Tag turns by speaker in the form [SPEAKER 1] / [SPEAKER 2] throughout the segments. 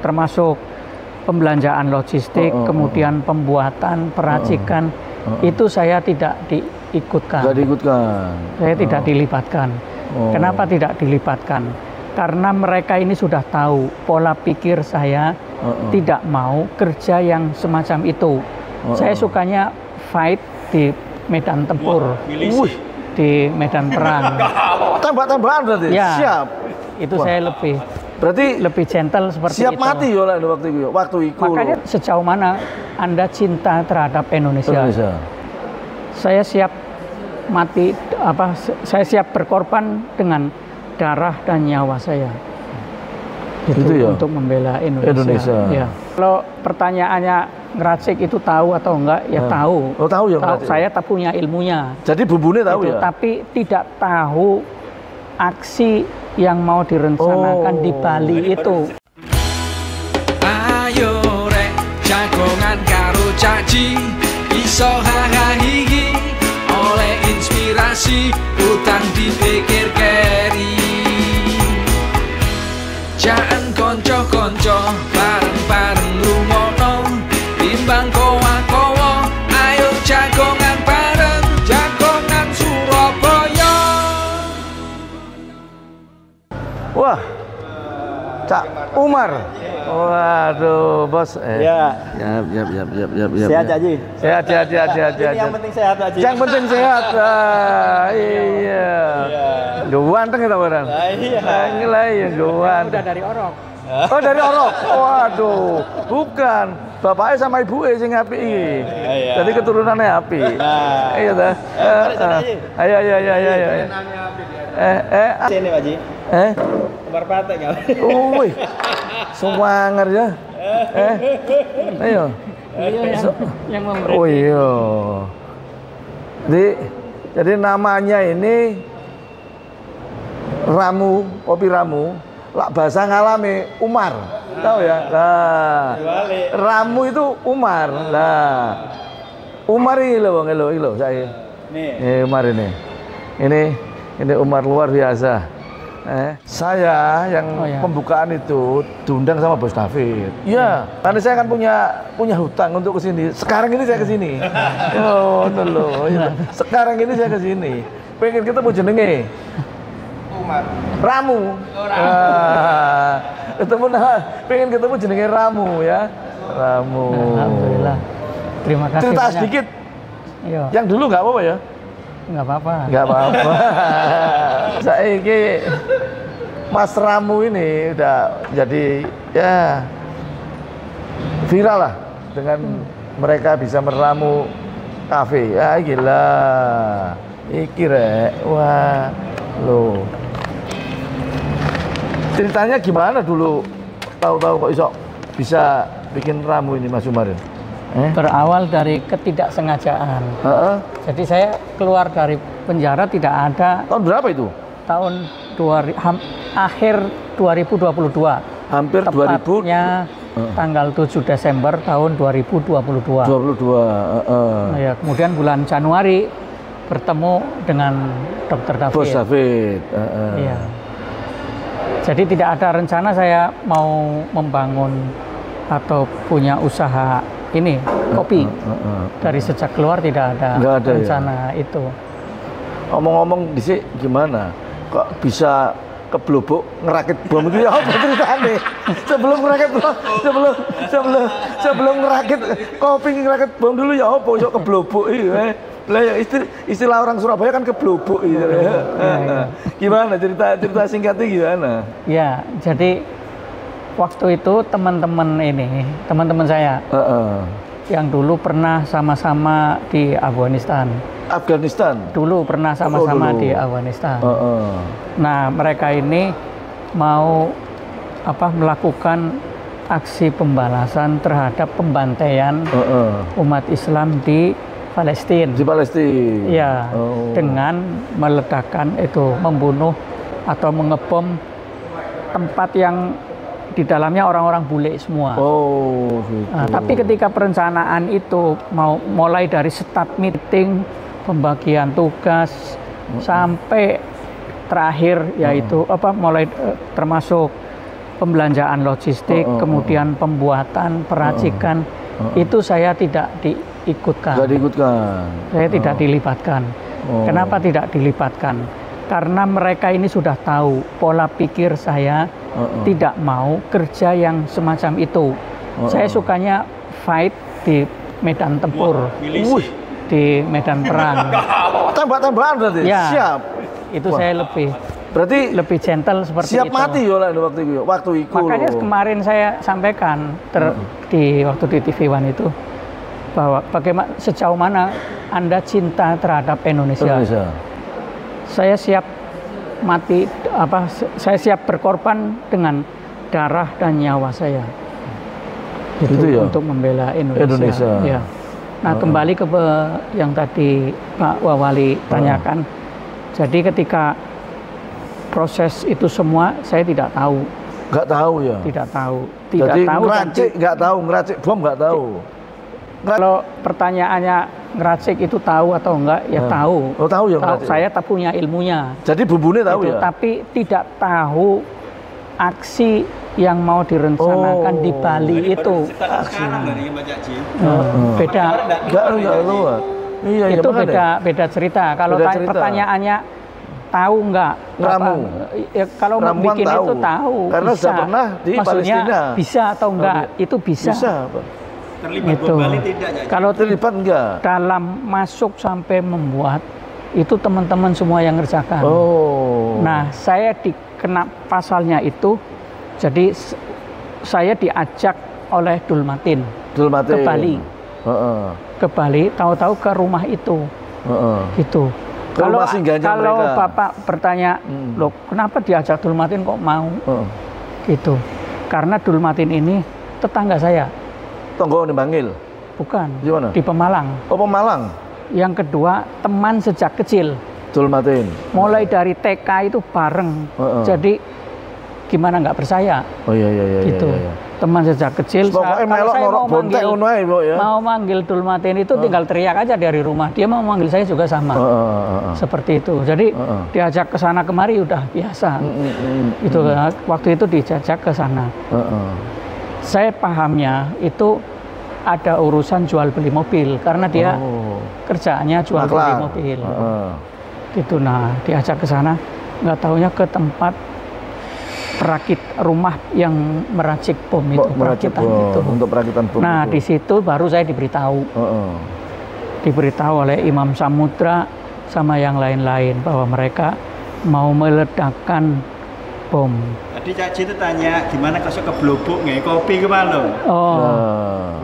[SPEAKER 1] termasuk pembelanjaan logistik, kemudian pembuatan, peracikan, itu saya tidak diikutkan.
[SPEAKER 2] Tidak diikutkan.
[SPEAKER 1] Saya tidak dilibatkan. Kenapa tidak dilibatkan? Karena mereka ini sudah tahu pola pikir saya tidak mau kerja yang semacam itu. Saya sukanya fight di medan tempur, di medan perang.
[SPEAKER 2] Tembak-tembakan berarti?
[SPEAKER 1] Ya,
[SPEAKER 2] siap.
[SPEAKER 1] Itu saya
[SPEAKER 2] berarti
[SPEAKER 1] lebih gentle seperti
[SPEAKER 2] siap
[SPEAKER 1] itu.
[SPEAKER 2] mati ya waktu itu.
[SPEAKER 1] Makanya sejauh mana Anda cinta terhadap Indonesia? Saya siap mati, saya siap berkorban dengan darah dan nyawa saya. Itu ya? Untuk membela Indonesia. Ya. Kalau pertanyaannya ngeracik itu tahu atau enggak? Ya tahu.
[SPEAKER 2] Oh, tahu ya.
[SPEAKER 1] Saya tak punya ilmunya.
[SPEAKER 2] Jadi bumbunya tahu ya.
[SPEAKER 1] Tapi tidak tahu aksi yang mau direncanakan di Bali itu.
[SPEAKER 3] Ayo rek jagongan karo caci, iso hahahihi oleh inspirasi utang dipikir keri. Jangan konco-konco bareng-bareng lumono, timbang kowa-kowa, ayo jagongan bareng, jagongan Surabaya.
[SPEAKER 2] Wah, Cak Umar. Waduh, bos.
[SPEAKER 4] Ya.
[SPEAKER 2] Siap.
[SPEAKER 4] Sehat, Cak Haji?
[SPEAKER 2] Sehat.
[SPEAKER 4] Yang penting sehat, Cak Haji.
[SPEAKER 2] Yang penting sehat. Iya. Ganteng kita orang.
[SPEAKER 4] Iya.
[SPEAKER 2] Nilai ya ganteng.
[SPEAKER 1] Udah dari Orok.
[SPEAKER 2] Oh, dari Orok. Waduh, bukan. Bapaknya sama ibunya sing api iki. Jadi keturunannya api. Iya dah. Ayo.
[SPEAKER 4] Sini, Pak Haji. Kembar patek enggak?
[SPEAKER 2] Wih. Semangar ya. Ayo.
[SPEAKER 1] Yang memberi.
[SPEAKER 2] Oh iya. Jadi namanya ini ramu, kopi ramu. Lak bahasa ngalami Umar. Tahu ya? Nah. Ramu itu Umar. Nah. Umar ini loh saya. Nih Umar ini. Ini Umar luar biasa. Saya yang pembukaan itu diundang sama Bos David. Iya, karena saya kan punya hutang untuk kesini. Sekarang ini saya kesini. Oh, loh. Sekarang ini saya kesini. Pengen ketemu jenenge Umar. Ramu. Pengen ketemu jenenge Ramu ya. Ramu.
[SPEAKER 1] Alhamdulillah. Terima kasih.
[SPEAKER 2] Cerita
[SPEAKER 1] banyak.
[SPEAKER 2] sedikit.
[SPEAKER 1] Iya.
[SPEAKER 2] Yang dulu nggak apa-apa ya?
[SPEAKER 1] Nggak apa-apa.
[SPEAKER 2] Nggak apa-apa. Saya ini Mas Ramu ini udah jadi ya viral lah dengan mereka bisa meramu kafe. Ya gila. Iki rek. Wah, lo. Ceritanya gimana dulu? Tahu-tahu kok iso bisa bikin ramu ini Mas Umar?
[SPEAKER 1] Berawal dari ketidaksengajaan. Jadi saya keluar dari penjara tidak ada.
[SPEAKER 2] Tahun berapa itu?
[SPEAKER 1] Tahun akhir 2022.
[SPEAKER 2] Hampir 2000.
[SPEAKER 1] Tepatnya tanggal 7 Desember tahun 2022. Ya, kemudian bulan Januari bertemu dengan Dr. David.
[SPEAKER 2] Bos David.
[SPEAKER 1] Iya. Jadi tidak ada rencana saya mau membangun atau punya usaha ini kopi. Dari sejak keluar tidak ada rencana itu.
[SPEAKER 2] Ngomong-ngomong di sini gimana? Kok bisa keblobok ngerakit bom itu ya apa ceritanya? Sebelum ngerakit kopi ngerakit bom dulu ya apa kok keblobok iki? Lah ya istilah orang Surabaya kan keblobok gitu. Gimana cerita singkatnya gimana? Ya, jadi waktu itu teman-teman saya yang dulu pernah sama-sama di Afghanistan. Dulu pernah sama-sama di Afghanistan. Nah, mereka ini mau melakukan aksi pembalasan terhadap pembantaian umat Islam di Palestina. Ya, dengan meledakkan membunuh atau mengebom tempat yang di dalamnya orang-orang bule semua. Gitu.
[SPEAKER 1] Nah, tapi ketika perencanaan itu mau mulai dari start meeting, pembagian tugas sampai terakhir yaitu mulai termasuk pembelanjaan logistik, kemudian pembuatan, peracikan, itu saya tidak diikutkan.
[SPEAKER 2] Tidak diikutkan.
[SPEAKER 1] Saya tidak dilibatkan. Kenapa tidak dilibatkan? Karena mereka ini sudah tahu pola pikir saya tidak mau kerja yang semacam itu. Saya sukanya fight di medan tempur, di medan perang.
[SPEAKER 2] Tembak-tembakan berarti?
[SPEAKER 1] Ya,
[SPEAKER 2] siap.
[SPEAKER 1] Itu saya
[SPEAKER 2] berarti
[SPEAKER 1] lebih gentle seperti
[SPEAKER 2] siap
[SPEAKER 1] itu.
[SPEAKER 2] Siap mati ya waktu itu.
[SPEAKER 1] Makanya kemarin saya sampaikan waktu di TV One itu bahwa bagaimana sejauh mana Anda cinta terhadap Indonesia. Saya siap mati saya siap berkorban dengan darah dan nyawa saya. Gitu ya? Untuk membela Indonesia. Ya. Nah, kembali ke yang tadi Pak Wawali tanyakan. Jadi ketika proses itu semua saya tidak tahu.
[SPEAKER 2] Nggak tahu ya? Tidak tahu. Jadi ngeracik nggak tahu, ngeracik bom nggak tahu.
[SPEAKER 1] Kalau pertanyaannya ngeracik itu tahu atau enggak, ya tahu.
[SPEAKER 2] Oh tahu ya ngeracik.
[SPEAKER 1] Saya tak punya ilmunya.
[SPEAKER 2] Jadi bumbunya tahu ya?
[SPEAKER 1] Tapi tidak tahu aksi yang mau direncanakan di Bali itu. Beda.
[SPEAKER 2] Nggak luar. Iya,
[SPEAKER 1] itu beda cerita. Kalau pertanyaannya tahu nggak?
[SPEAKER 2] Ramu.
[SPEAKER 1] Ya, kalau
[SPEAKER 2] Ramuan
[SPEAKER 1] bikin
[SPEAKER 2] tahu.
[SPEAKER 1] itu tahu.
[SPEAKER 2] Karena
[SPEAKER 1] bisa.
[SPEAKER 2] sudah pernah di
[SPEAKER 1] Maksudnya
[SPEAKER 2] Palestina.
[SPEAKER 1] Bisa atau enggak? Itu bisa.
[SPEAKER 2] Bisa, Pak.
[SPEAKER 4] Terlibat
[SPEAKER 1] itu.
[SPEAKER 4] Bali tidak ya?
[SPEAKER 1] Kalau
[SPEAKER 2] terlibat enggak?
[SPEAKER 1] Dalam masuk sampai membuat itu teman-teman semua yang ngerjakan. Nah, saya dikena pasalnya itu. Jadi saya diajak oleh Dulmatin ke Bali. Ke Bali, tahu-tahu ke rumah itu. Gitu. Kalau mereka. Bapak bertanya, loh kenapa diajak Dulmatin kok mau? Gitu. Karena Dulmatin ini tetangga saya.
[SPEAKER 2] Tonggo dipanggil?
[SPEAKER 1] Bukan.
[SPEAKER 2] Gimana?
[SPEAKER 1] Di Pemalang.
[SPEAKER 2] Oh, Pemalang.
[SPEAKER 1] Yang kedua, teman sejak kecil.
[SPEAKER 2] Dulmatin.
[SPEAKER 1] Mulai dari TK itu bareng. Jadi gimana nggak percaya?
[SPEAKER 2] Oh iya.
[SPEAKER 1] Gitu.
[SPEAKER 2] Iya.
[SPEAKER 1] Teman sejak kecil.
[SPEAKER 2] Kalau saya
[SPEAKER 1] mau manggil Dulmatin itu tinggal teriak aja dari rumah. Dia mau manggil saya juga sama. Seperti itu. Jadi diajak ke sana kemari udah biasa. Itu waktu itu dijajak ke sana. Saya pahamnya itu ada urusan jual beli mobil karena dia kerjaannya jual beli mobil. Gitu. Nah, diajak ke sana, nggak taunya ke tempat perakit rumah yang meracik bom itu, perakitan itu.
[SPEAKER 2] Untuk perakitan bom.
[SPEAKER 1] Nah, di situ baru saya diberitahu. Diberitahu oleh Imam Samudra sama yang lain-lain bahwa mereka mau meledakkan bom.
[SPEAKER 4] Tadi Cak Ji itu tanya gimana kalau ke Blobok nggak kopi kemana?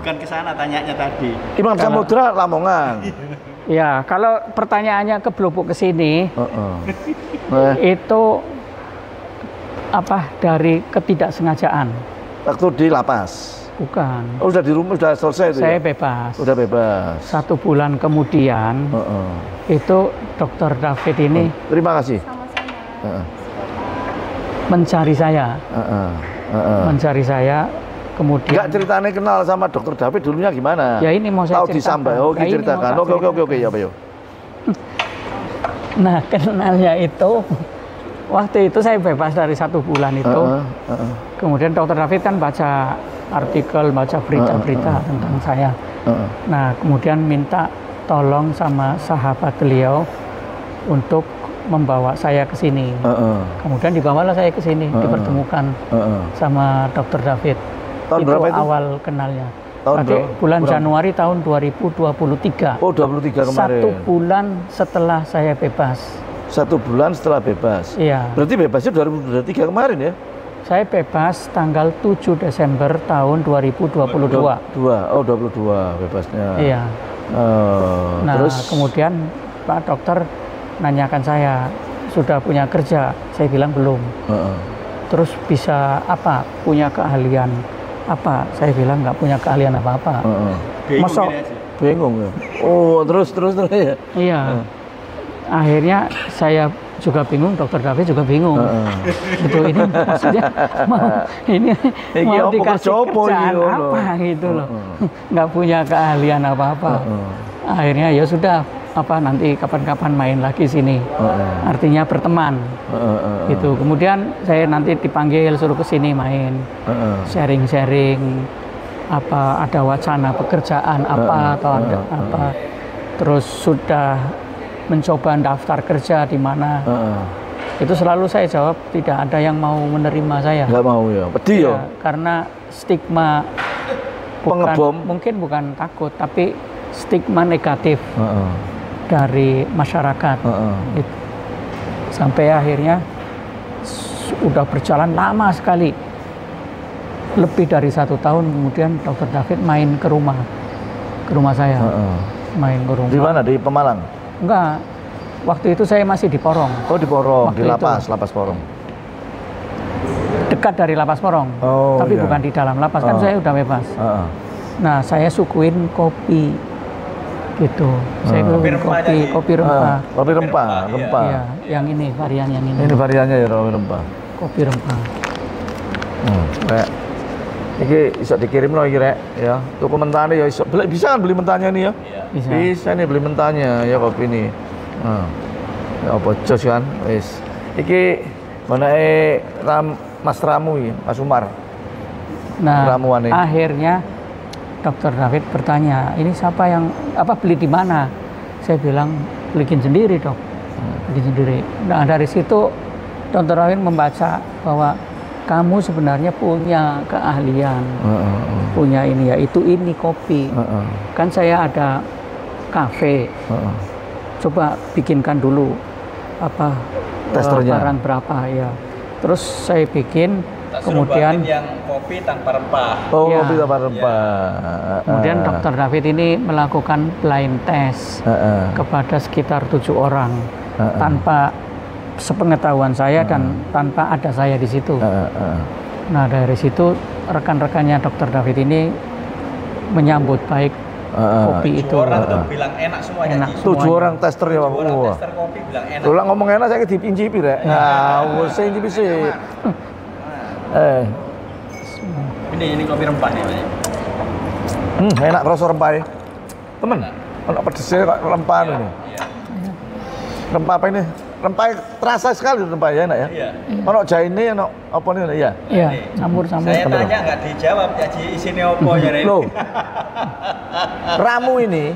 [SPEAKER 4] Bukan ke sana tanyanya tadi.
[SPEAKER 2] Imam Samudra Lamongan.
[SPEAKER 1] Ya, kalau pertanyaannya ke Blobok ke sini, itu dari ketidaksengajaan.
[SPEAKER 2] Waktu di lapas?
[SPEAKER 1] Bukan.
[SPEAKER 2] Oh, udah di rumah, udah selesai itu.
[SPEAKER 1] Saya bebas.
[SPEAKER 2] Udah bebas.
[SPEAKER 1] 1 bulan kemudian, itu Dr. David ini.
[SPEAKER 2] Terima kasih.
[SPEAKER 1] Mencari saya. Mencari saya. Kemudian.
[SPEAKER 2] Enggak ceritanya kenal sama Dr. David dulunya gimana?
[SPEAKER 1] Ya ini mau saya ceritakan.
[SPEAKER 2] Tahu diceritakan. Oke, ya Pak Yo.
[SPEAKER 1] Nah, kenalnya itu. Waktu itu saya bebas dari 1 bulan itu. Kemudian Dr. David kan baca artikel, baca berita-berita tentang saya. Nah, kemudian minta tolong sama sahabat beliau untuk membawa saya ke sini. Kemudian dibawalah saya ke sini, dipertemukan sama Dr. David.
[SPEAKER 2] Tahun
[SPEAKER 1] itu
[SPEAKER 2] berapa itu?
[SPEAKER 1] Awal kenalnya. Bulan
[SPEAKER 2] berapa?
[SPEAKER 1] Januari tahun 2023.
[SPEAKER 2] Oh, 23 kemarin.
[SPEAKER 1] 1 bulan setelah saya bebas.
[SPEAKER 2] 1 bulan setelah bebas.
[SPEAKER 1] Iya.
[SPEAKER 2] Berarti bebasnya 2023 kemarin ya?
[SPEAKER 1] Saya bebas tanggal 7 Desember tahun 2022.
[SPEAKER 2] 22 bebasnya.
[SPEAKER 1] Iya. Nah,
[SPEAKER 2] terus
[SPEAKER 1] kemudian Pak Dokter nanyakan saya, sudah punya kerja? Saya bilang belum. Terus bisa apa? Punya keahlian apa? Saya bilang nggak punya keahlian apa-apa.
[SPEAKER 2] Bingung ya? Oh, terus ya?
[SPEAKER 1] Iya. Akhirnya saya juga bingung, Dokter David juga bingung. Gitu, ini maksudnya mau dikasih kerjaan apa gitu loh. Nggak punya keahlian apa-apa. Akhirnya ya sudah, nanti kapan-kapan main lagi sini. Artinya berteman. Gitu. Kemudian saya nanti dipanggil suruh ke sini main. Sharing-sharing ada wacana pekerjaan atau ada apa. Terus sudah mencoba daftar kerja di mana. Itu selalu saya jawab tidak ada yang mau menerima saya.
[SPEAKER 2] Nggak mau ya. Pedih ya.
[SPEAKER 1] Karena stigma mungkin bukan takut tapi stigma negatif dari masyarakat. Gitu. Sampai akhirnya sudah berjalan lama sekali, lebih dari 1 tahun kemudian Dr. David main ke rumah saya. Main ke rumah.
[SPEAKER 2] Di mana? Di Pemalang?
[SPEAKER 1] Enggak, waktu itu saya masih di Porong.
[SPEAKER 2] Oh, di Porong,
[SPEAKER 1] waktu
[SPEAKER 2] di lapas Porong.
[SPEAKER 1] Dekat dari lapas Porong, tapi bukan di dalam lapas, kan saya udah bebas. Nah, saya suguhin kopi, gitu. Saya suguhin kopi rempah.
[SPEAKER 2] Kopi rempah.
[SPEAKER 1] Iya, yang ini varian yang ini.
[SPEAKER 2] Ini variannya ya kopi rempah.
[SPEAKER 1] Kopi rempah.
[SPEAKER 2] Rek. Iki bisa dikirim loh iki, Rek, ya. Tuku mentahnya ya bisa kan beli mentahnya nih ya? Bisa nih beli mentahnya ya kopi ini. Ya apa jos kan? Wis. Iki mana Mas Ramu ya, Mas Umar.
[SPEAKER 1] Nah, akhirnya Dr. David bertanya, ini siapa yang beli di mana? Saya bilang beliin sendiri, Dok. Beliin sendiri. Nah, dari situ Dr. David membaca bahwa kamu sebenarnya punya keahlian, punya ini yaitu ini kopi. Kan saya ada kafe. Coba bikinkan dulu
[SPEAKER 2] testernya
[SPEAKER 1] barang berapa ya. Terus saya bikin, kemudian
[SPEAKER 4] yang kopi tanpa rempah.
[SPEAKER 2] Kopi tanpa rempah.
[SPEAKER 1] Kemudian Dr. David ini melakukan blind test kepada sekitar 7 orang tanpa sepengetahuan saya dan tanpa ada saya di situ. Nah, dari situ rekan-rekannya Dr. David ini menyambut baik kopi itu.
[SPEAKER 4] 7 orang tuh bilang enak semuanya.
[SPEAKER 1] Enak
[SPEAKER 2] 7 orang tester ya, Pak.
[SPEAKER 4] Tester kopi bilang enak.
[SPEAKER 2] Kalau ngomong enak saya dipincipi, Rek. Nah, saya incipi sih.
[SPEAKER 4] Ini kopi rempah nih, Pak.
[SPEAKER 2] Enak rasa rempah. Temen, enak pedesnya rempah ini. Rempah apa ini? Rempah terasa sekali rempah ya, enak ya. Ono jaine, ono apa nih ya?
[SPEAKER 1] Iya, campur-campur.
[SPEAKER 4] Saya tanya nggak dijawab, jadi isinya apa ya, Rek?
[SPEAKER 2] Loh. Ramu ini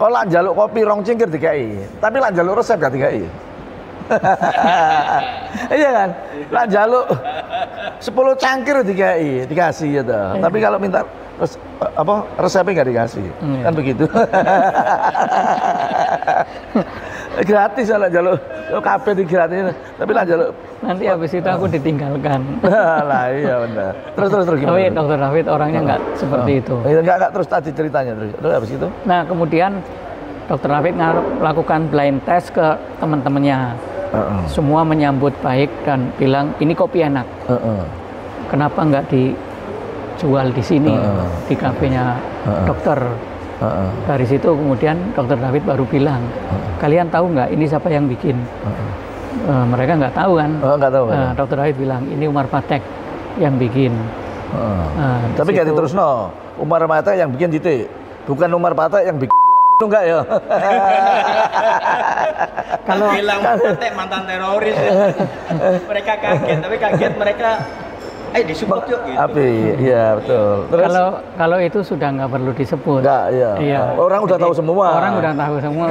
[SPEAKER 2] kalau lak njaluk kopi 2 cingkir dikai, tapi lak njaluk resep gak dikai. Iya kan? Lak njaluk 10 cangkir dikasih ya toh. Tapi kalau minta resepnya nggak dikasih. Kan begitu. Gratis lah jaluk kafe di gratis, tapi lah jaluk
[SPEAKER 1] nanti habis itu aku ditinggalkan.
[SPEAKER 2] Lah iya benar. Terus gimana?
[SPEAKER 1] Tapi Dr. David orangnya nggak seperti itu.
[SPEAKER 2] Enggak terus tadi ceritanya terus habis itu.
[SPEAKER 1] Nah, kemudian Dr. David melakukan blind test ke teman-temannya. Semua menyambut baik dan bilang ini kopi enak. Kenapa nggak dijual di sini di kafenya dokter? Dari situ kemudian Dr. David baru bilang, kalian tahu nggak ini siapa yang bikin? Mereka nggak tahu kan?
[SPEAKER 2] Nggak tahu.
[SPEAKER 1] Dr. David bilang ini Umar Patek yang bikin.
[SPEAKER 2] Tapi nggak terus no, Umar Patek yang bikin titik, bukan Umar Patek yang bikin. Itu enggak ya?
[SPEAKER 4] Kalau bilang Patek mantan teroris, mereka kaget, tapi kaget mereka. Disebut yuk gitu.
[SPEAKER 2] Iya betul. Terus
[SPEAKER 1] kalau itu sudah nggak perlu disebut.
[SPEAKER 2] Nggak, iya. Orang udah tahu semua.
[SPEAKER 1] Orang udah tahu semua.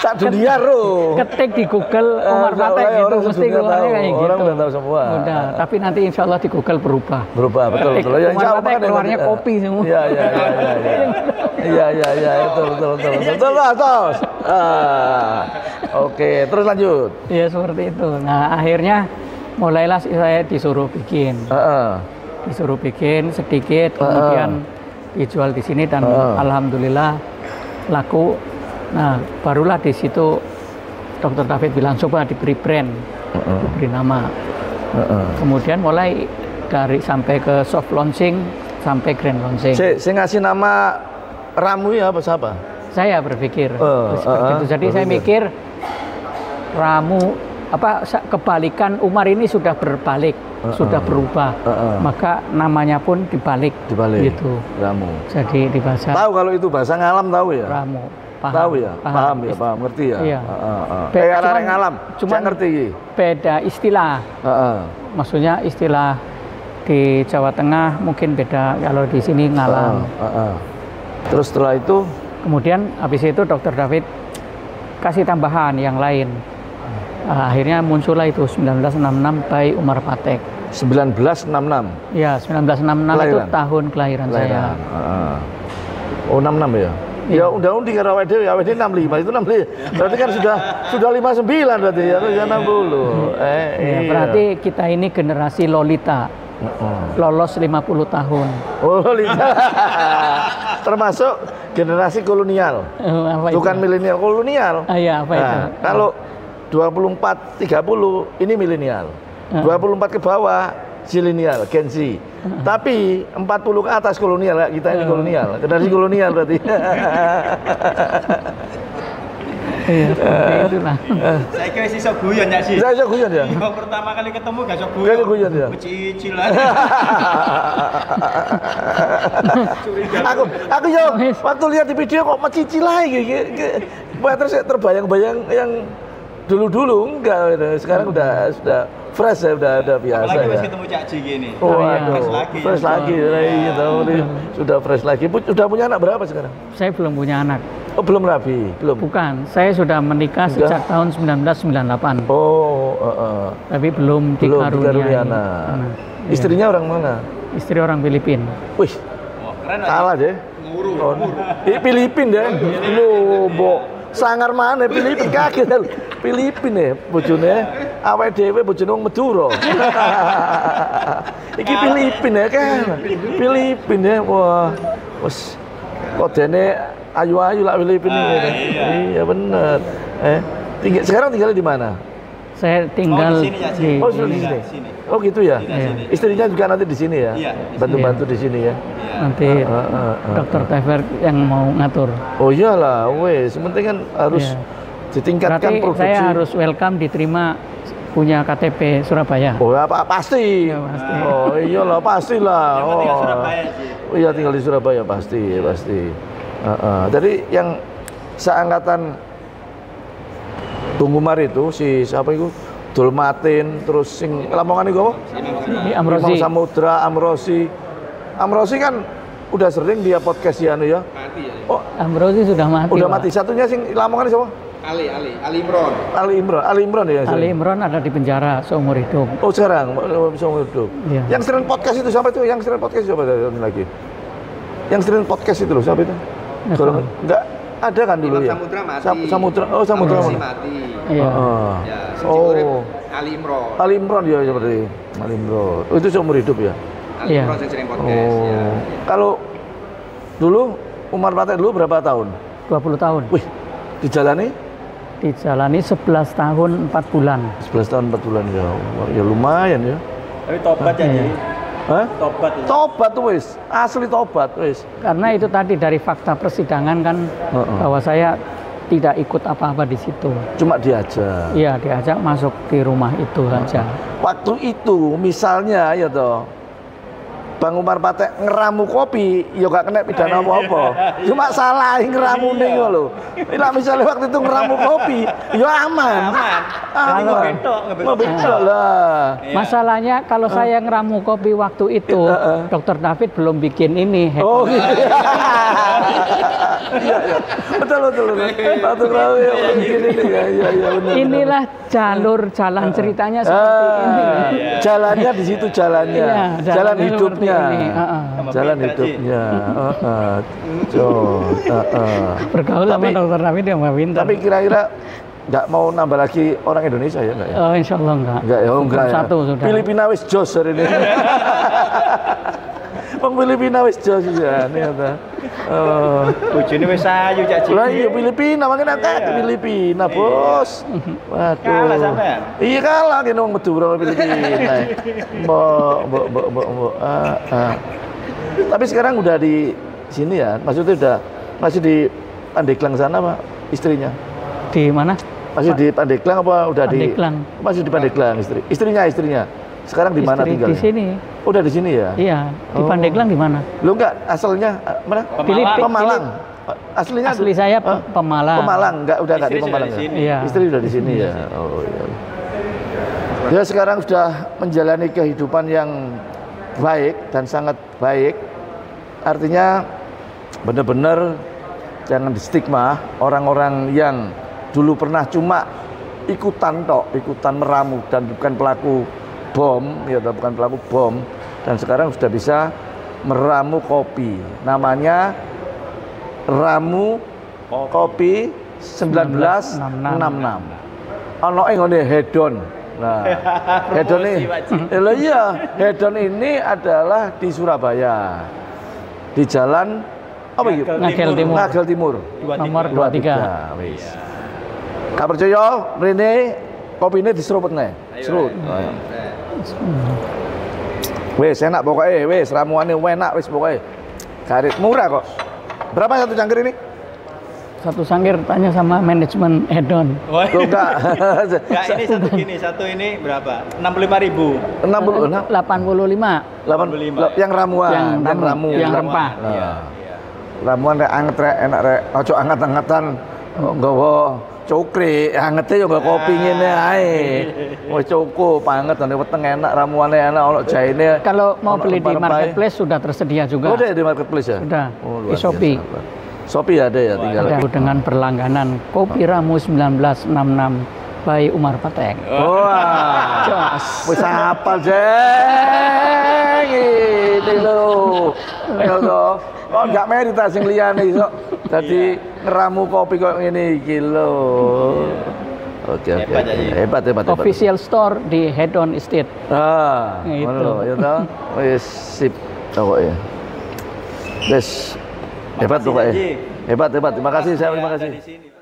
[SPEAKER 2] Sak dunia ro.
[SPEAKER 1] Ketik di Google Umar Patek gitu mesti keluarnya kayak gitu.
[SPEAKER 2] Orang udah tahu semua.
[SPEAKER 1] Udah, tapi nanti insya Allah di Google berubah.
[SPEAKER 2] Betul.
[SPEAKER 1] Ya, Umar Patek keluarnya kopi semua.
[SPEAKER 2] Iya. Betul. Oke, terus lanjut.
[SPEAKER 1] Iya seperti itu. Nah, akhirnya mulailah saya disuruh bikin sedikit, kemudian dijual di sini dan alhamdulillah laku. Nah, barulah di situ Dr. David bilang coba diberi brand, diberi nama. Kemudian mulai dari sampai ke soft launching sampai grand launching.
[SPEAKER 2] Saya ngasih nama Ramu ya apa siapa?
[SPEAKER 1] Saya berpikir seperti itu. Jadi saya mikir Ramu kebalikan Umar ini sudah berbalik, sudah berubah, maka namanya pun dibalik gitu.
[SPEAKER 2] Ramu.
[SPEAKER 1] Jadi dibaca.
[SPEAKER 2] Tahu kalau itu bahasa ngalam tahu ya?
[SPEAKER 1] Ramu. paham.
[SPEAKER 2] Tahu ya, paham ya, paham, ngerti ya.
[SPEAKER 1] Iya.
[SPEAKER 2] Kayak arek ngalam,
[SPEAKER 1] cuman
[SPEAKER 2] ngerti iki.
[SPEAKER 1] Beda istilah. Maksudnya istilah di Jawa Tengah mungkin beda kalau di sini ngalam.
[SPEAKER 2] Terus setelah itu
[SPEAKER 1] kemudian habis itu Dr. David kasih tambahan yang lain. Akhirnya muncullah itu 1966 by Umar Patek.
[SPEAKER 2] 1966.
[SPEAKER 1] Ya, 1966 kelahiran. Itu tahun kelahiran saya.
[SPEAKER 2] Oh, 66 ya. Ya undang-undang karo awake dhewe 65 itu 65. Berarti kan sudah 59 berarti ya 60.
[SPEAKER 1] Ya, berarti kita ini generasi Lolita. Lolos 50 tahun.
[SPEAKER 2] Oh, Lolita. Termasuk generasi kolonial. Bukan milenial, kolonial.
[SPEAKER 1] Iya, apa itu?
[SPEAKER 2] Kalau 24 30 ini milenial. 24 ke bawah zilenial, Gen Z. Tapi 40 ke atas kolonial, kita ini kolonial. Generasi kolonial berarti.
[SPEAKER 1] Iya, seperti itulah.
[SPEAKER 4] Saya kira sih sok guyon ya sih.
[SPEAKER 2] Saya sok guyon ya.
[SPEAKER 4] Pertama kali ketemu gak sok guyon.
[SPEAKER 2] Gak sok guyon ya.
[SPEAKER 4] Cicil lah.
[SPEAKER 2] Aku yo waktu lihat di video kok mencicil lagi. Terus terbayang-bayang yang dulu enggak, sekarang udah fresh ya, udah biasa.
[SPEAKER 4] Apalagi
[SPEAKER 2] ya.
[SPEAKER 4] ketemu Cak Ji gini.
[SPEAKER 2] Oh, fresh lagi, sudah fresh lagi. Sudah punya anak berapa sekarang?
[SPEAKER 1] Saya belum punya anak.
[SPEAKER 2] Oh, belum rabi, belum.
[SPEAKER 1] Bukan, saya sudah menikah sejak tahun 1998.
[SPEAKER 2] Oh,
[SPEAKER 1] tapi belum dikaruniai
[SPEAKER 2] anak. Istrinya orang mana?
[SPEAKER 1] Istri orang Filipina.
[SPEAKER 2] Wih, kalah deh. Filipina deh. Loh, sangar mana Filipina kaget. Filipina ya, bojone awake dhewe bojone wong Madura. Iki Filipina kan. Filipina wah. Wes kodene ayu-ayu lah Filipina. Iya bener. Sekarang tinggalnya di mana?
[SPEAKER 1] Saya tinggal
[SPEAKER 4] di sini.
[SPEAKER 2] Di sini. Oh gitu ya. Istrinya juga nanti di sini ya. Bantu-bantu di sini ya.
[SPEAKER 1] Nanti Dr. David yang mau ngatur.
[SPEAKER 2] Oh iyalah, wes. Sementing kan harus ditingkatkan
[SPEAKER 1] berarti
[SPEAKER 2] produksi.
[SPEAKER 1] Saya harus welcome diterima punya KTP Surabaya.
[SPEAKER 2] Oh ya, pasti. Ya, pasti. Oh iyalah, pastilah.
[SPEAKER 4] Tinggal Surabaya sih.
[SPEAKER 2] Oh iya, tinggal di Surabaya pasti. Jadi yang seangkatan Bung Umar itu si siapa itu? Dulmatin, terus sing Lamongan itu apa?
[SPEAKER 1] Amrozi.
[SPEAKER 2] Imam Samudra, Amrozi kan udah sering dia podcast ya anu ya.
[SPEAKER 4] Mati ya.
[SPEAKER 2] Oh,
[SPEAKER 1] Amrozi sudah mati.
[SPEAKER 2] Udah mati. Satunya sing Lamongan siapa?
[SPEAKER 4] Ali Imron.
[SPEAKER 2] Ali Imron ya.
[SPEAKER 1] Ali Imron ada di penjara seumur hidup.
[SPEAKER 2] Oh sekarang seumur hidup.
[SPEAKER 1] Iya.
[SPEAKER 2] Yang sering podcast itu siapa itu? Yang sering podcast siapa lagi? Yang sering podcast itu loh siapa itu? Kalau enggak ada kan dulu ya.
[SPEAKER 4] Samudra mati.
[SPEAKER 2] Samudra
[SPEAKER 4] mati.
[SPEAKER 1] Iya.
[SPEAKER 4] Ali Imron.
[SPEAKER 2] Ali Imron ya seperti Ali Imron. Oh, itu seumur hidup ya.
[SPEAKER 4] Ali Imron yang sering podcast ya.
[SPEAKER 2] Kalau dulu Umar Patek dulu berapa tahun?
[SPEAKER 1] 20 tahun.
[SPEAKER 2] Wih, dijalani
[SPEAKER 1] 11 tahun 4 bulan.
[SPEAKER 2] 11 tahun 4 bulan ya. Ya lumayan ya.
[SPEAKER 4] Tapi tobat ya.
[SPEAKER 2] Hah?
[SPEAKER 4] Tobat.
[SPEAKER 2] Tobat tuh wis, asli tobat wis.
[SPEAKER 1] Karena itu tadi dari fakta persidangan kan bahwa saya tidak ikut apa-apa di situ.
[SPEAKER 2] Cuma diajak.
[SPEAKER 1] Iya, diajak masuk di rumah itu saja.
[SPEAKER 2] Waktu itu misalnya ya toh Bang Umar Patek ngeramu kopi, ya gak kena pidana apa-apa. Cuma salah ngeramune ngono lho. Nek misalnya waktu itu ngeramu kopi, ya aman.
[SPEAKER 1] Kalau
[SPEAKER 2] ngebetok lah.
[SPEAKER 1] Masalahnya kalau saya ngeramu kopi waktu itu, Dr. David belum bikin ini.
[SPEAKER 2] Oh gitu. Iya. Betul. Waktu ngeramu ya bikin ini ya. Iya benar.
[SPEAKER 1] Inilah jalan ceritanya seperti ini.
[SPEAKER 2] Jalannya di situ jalannya. Jalan hidupnya. Jalan hidupnya.
[SPEAKER 1] Bergaul sama Dr. David yang pintar.
[SPEAKER 2] Tapi kira-kira nggak mau nambah lagi orang Indonesia ya nggak ya?
[SPEAKER 1] Oh, insya Allah enggak.
[SPEAKER 2] Enggak ya.
[SPEAKER 1] Satu sudah.
[SPEAKER 2] Filipina wis jos hari ini. Wong Filipina wis jos ya nih ada.
[SPEAKER 4] Bojone wis ayu Cak Ji.
[SPEAKER 2] Lah iya Filipina makanya ke Filipina, Bos. Waduh.
[SPEAKER 4] Kalah sampean.
[SPEAKER 2] Iya kalah kene wong Madura Filipina. Mbok. Tapi sekarang udah di sini ya, maksudnya masih di Pandeglang sana Pak istrinya.
[SPEAKER 1] Di mana?
[SPEAKER 2] Masih di Pandeglang apa udah
[SPEAKER 1] Pandeglang.
[SPEAKER 2] Masih di Pandeglang istrinya. Sekarang di mana tinggalnya?
[SPEAKER 1] Di sini.
[SPEAKER 2] Udah di sini ya?
[SPEAKER 1] Iya, di Pandeglang di mana?
[SPEAKER 2] Lu enggak asalnya mana?
[SPEAKER 1] Pemalang.
[SPEAKER 2] Aslinya
[SPEAKER 1] Asli saya Pemalang.
[SPEAKER 2] Pemalang, udah enggak di
[SPEAKER 4] Istri
[SPEAKER 2] Pemalang.
[SPEAKER 4] sudah di
[SPEAKER 2] Ya?
[SPEAKER 4] sini.
[SPEAKER 1] Iya.
[SPEAKER 2] Istri udah di sini ya. Oh iya. Dia sekarang sudah menjalani kehidupan yang baik dan sangat baik. Artinya benar-benar jangan distigma orang-orang yang dulu pernah cuma ikutan meramu dan bukan pelaku bom, ya bukan pelaku bom, dan sekarang sudah bisa meramu kopi. Namanya Ramu Kopi 1966. Ono ngene hedon. Nah, hedon ini, hedon ini adalah di Surabaya, di jalan apa itu? Ngagel Timur.
[SPEAKER 1] Nomor 23.
[SPEAKER 2] Wis. Gak percaya, rene kopine diseruput nih. Serut. Wis enak pokoknya, wis ramuannya enak wis pokoknya. Garis murah kok. Berapa satu cangkir ini?
[SPEAKER 1] Satu cangkir tanya sama manajemen hedon.
[SPEAKER 4] Wah.
[SPEAKER 2] Loh, enggak.
[SPEAKER 4] Enggak, ini satu ini berapa? 65.000.
[SPEAKER 1] 85.
[SPEAKER 2] 85. Yang ramuan,
[SPEAKER 1] yang rempah.
[SPEAKER 2] Nah. Ramuan rek anget rek enak rek. Ojo anget-angetan nggawa cokre, angete yo nggo kopi ngene ae. Wis cukup, anget dan weteng enak, ramuane enak, ono jaine.
[SPEAKER 1] Kalau mau beli di marketplace sudah tersedia juga.
[SPEAKER 2] Oh, ada di marketplace ya?
[SPEAKER 1] Sudah.
[SPEAKER 2] Oh,
[SPEAKER 1] Di Shopee.
[SPEAKER 2] Shopee ada ya tinggal.
[SPEAKER 1] Ada dengan berlangganan Kopi Ramu 1966 by Umar Patek.
[SPEAKER 2] Wah. Jos. Wis apal, Jeng. Ini lho. Ayo to. Kok enggak merit ta sing liyane iso dadi ngeramu kopi kok ngene iki lho. Oke. Hebat.
[SPEAKER 1] Official store di Hedon Estate.
[SPEAKER 2] Ah,
[SPEAKER 1] Gitu.
[SPEAKER 2] ngono lho, ya ta. Wis sip pokoke. Wis hebat pokoknya. Hebat. Terima kasih, saya terima kasih.